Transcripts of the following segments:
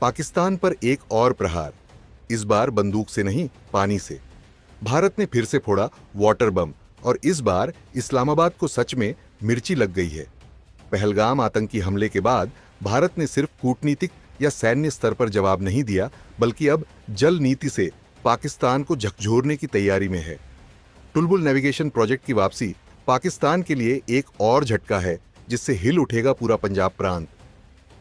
पाकिस्तान पर एक और प्रहार, इस बार बंदूक से नहीं, पानी से। भारत ने फिर से फोड़ा वाटर बम और इस बार इस्लामाबाद को सच में मिर्ची लग गई है। पहलगाम आतंकी हमले के बाद भारत ने सिर्फ कूटनीतिक या सैन्य स्तर पर जवाब नहीं दिया, बल्कि अब जल नीति से पाकिस्तान को झकझोरने की तैयारी में है। टुलबुल नेविगेशन प्रोजेक्ट की वापसी पाकिस्तान के लिए एक और झटका है, जिससे हिल उठेगा पूरा पंजाब प्रांत।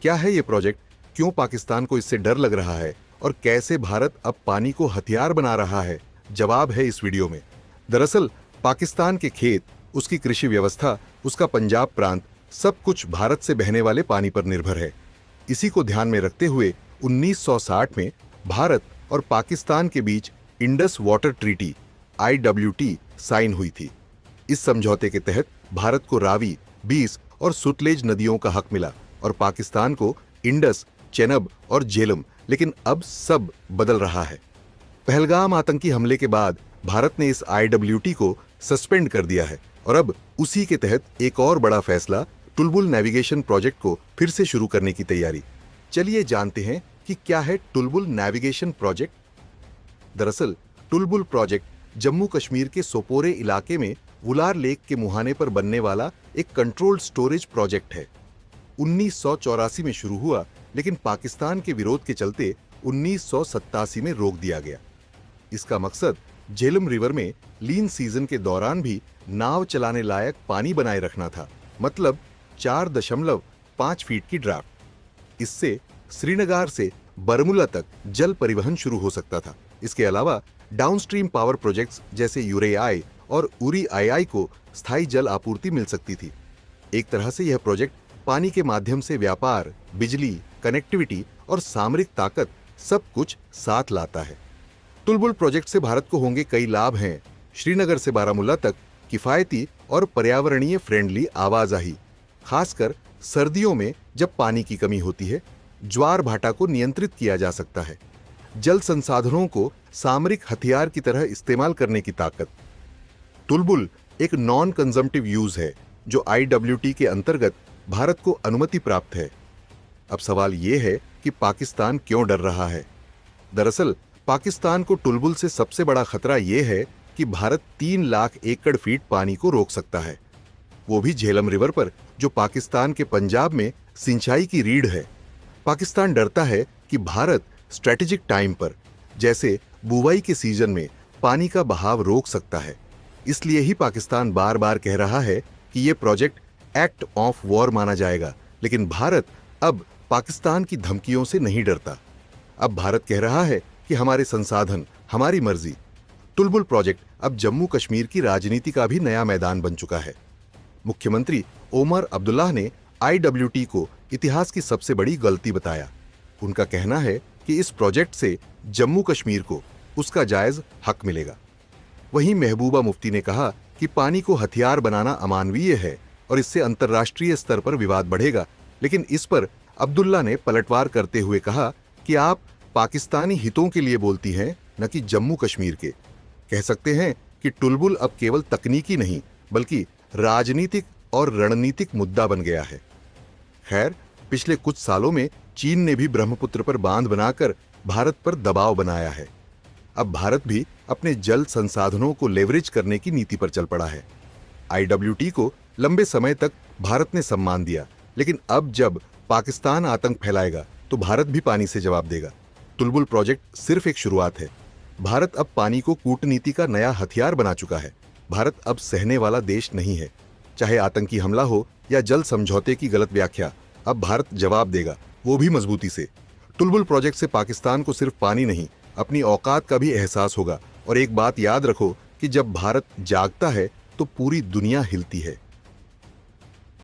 क्या है ये प्रोजेक्ट, क्यों पाकिस्तान को इससे डर लग रहा है और कैसे भारत अब पानी को हथियार बना रहा है? जवाब है इस वीडियो में। दरअसल पाकिस्तान के खेत, उसकी कृषि व्यवस्था, उसका पंजाब प्रांत, सब कुछ भारत से बहने वाले पानी पर निर्भर है। इसी को ध्यान में रखते हुए 1960 में भारत और पाकिस्तान के बीच Indus water treaty IWT sign हुई थी। इस समझौते के तहत भारत को रावी, बीस और सुतलेज नदियों का हक मिला और पाकिस्तान को इंडस, चेनाब और झेलम। लेकिन अब सब बदल रहा है। पहलगाम आतंकी हमले के बाद भारत ने इस IWT को सस्पेंड कर दिया है और अब उसी के तहत एक और बड़ा फैसला, टुलबुल नेविगेशन प्रोजेक्ट को फिर से शुरू करने की तैयारी। चलिए जानते हैं कि क्या है टुलबुल नेविगेशन प्रोजेक्ट। दरअसल टुलबुल प्रोजेक्ट जम्मू कश्मीर के सोपोरे इलाके में वुलार लेक के मुहाने पर बनने वाला एक कंट्रोल्ड स्टोरेज प्रोजेक्ट है। 1984 में शुरू हुआ, लेकिन पाकिस्तान के विरोध के चलते 1987 में रोक दिया गया। इसका मकसद झेलम रिवर में लीन सीजन के दौरान भी नाव चलाने लायक पानी बनाए रखना था, मतलब 4.5 फीट की ड्राफ्ट। इससे श्रीनगर से बरमुला तक जल परिवहन शुरू हो सकता था। इसके अलावा डाउनस्ट्रीम पावर प्रोजेक्ट्स जैसे यूरेआई और उरी आई को स्थायी जल आपूर्ति मिल सकती थी। एक तरह से यह प्रोजेक्ट पानी के माध्यम से व्यापार, बिजली, कनेक्टिविटी और सामरिक ताकत सब कुछ साथ लाता है। टुलबुल प्रोजेक्ट से भारत को होंगे कई लाभ हैं। श्रीनगर से बारामूला तक किफायती और पर्यावरणीय फ्रेंडली आवाजाही, खासकर सर्दियों में जब पानी की कमी होती है। ज्वार भाटा को नियंत्रित किया जा सकता है। जल संसाधनों को सामरिक हथियार की तरह इस्तेमाल करने की ताकत। टुलबुल एक नॉन कंजम्पटिव यूज है, जो IWT के अंतर्गत भारत को अनुमति प्राप्त है। अब सवाल यह है कि पाकिस्तान क्यों डर रहा है? दरअसल पाकिस्तान को टुलबुल से सबसे बड़ा खतरा यह है कि भारत 3 लाख एकड़ फीट पानी को रोक सकता है, वो भी झेलम रिवर पर, जो पाकिस्तान के पंजाब में सिंचाई की रीढ़ है। पाकिस्तान डरता है कि भारत स्ट्रेटेजिक टाइम पर, जैसे बुवाई के सीजन में, पानी का बहाव रोक सकता है। इसलिए ही पाकिस्तान बार बार कह रहा है कि यह प्रोजेक्ट एक्ट ऑफ वॉर माना जाएगा। लेकिन भारत अब पाकिस्तान की धमकियों से नहीं डरता। अब भारत कह रहा है कि हमारे संसाधन, हमारी मर्जी। टुलबुल प्रोजेक्ट अब जम्मू कश्मीर की राजनीति का भी नया मैदान बन चुका है। मुख्यमंत्री ओमर अब्दुल्ला ने IWT को इतिहास की सबसे बड़ी गलती बताया। उनका कहना है कि इस प्रोजेक्ट से जम्मू कश्मीर को उसका जायज हक मिलेगा। वहीं महबूबा मुफ्ती ने कहा कि पानी को हथियार बनाना अमानवीय है और इससे अंतर्राष्ट्रीय स्तर पर विवाद बढ़ेगा। लेकिन इस पर अब्दुल्ला ने पलटवार करते हुए कहा कि आप पाकिस्तानी हितों के लिए बोलती हैं, न कि जम्मू कश्मीर के। कह सकते हैं कि टुलबुल अब केवल तकनीकी नहीं, बल्कि राजनीतिक और रणनीतिक मुद्दा बन गया है। खैर, पिछले कुछ सालों में चीन ने भी ब्रह्मपुत्र पर बांध बनाकर भारत पर दबाव बनाया है। अब भारत भी अपने जल संसाधनों को लेवरेज करने की नीति पर चल पड़ा है। IWT को लंबे समय तक भारत ने सम्मान दिया, लेकिन अब जब पाकिस्तान आतंक फैलाएगा तो भारत भी पानी से जवाब देगा। टुलबुल प्रोजेक्ट सिर्फ एक शुरुआत है। भारत अब पानी को कूटनीति का नया हथियार बना चुका है। भारत अब सहने वाला देश नहीं है। चाहे आतंकी हमला हो या जल समझौते की गलत व्याख्या, अब भारत जवाब देगा, वो भी मजबूती से। टुलबुल प्रोजेक्ट से पाकिस्तान को सिर्फ पानी नहीं, अपनी औकात का भी एहसास होगा। और एक बात याद रखो कि जब भारत जागता है तो पूरी दुनिया हिलती है।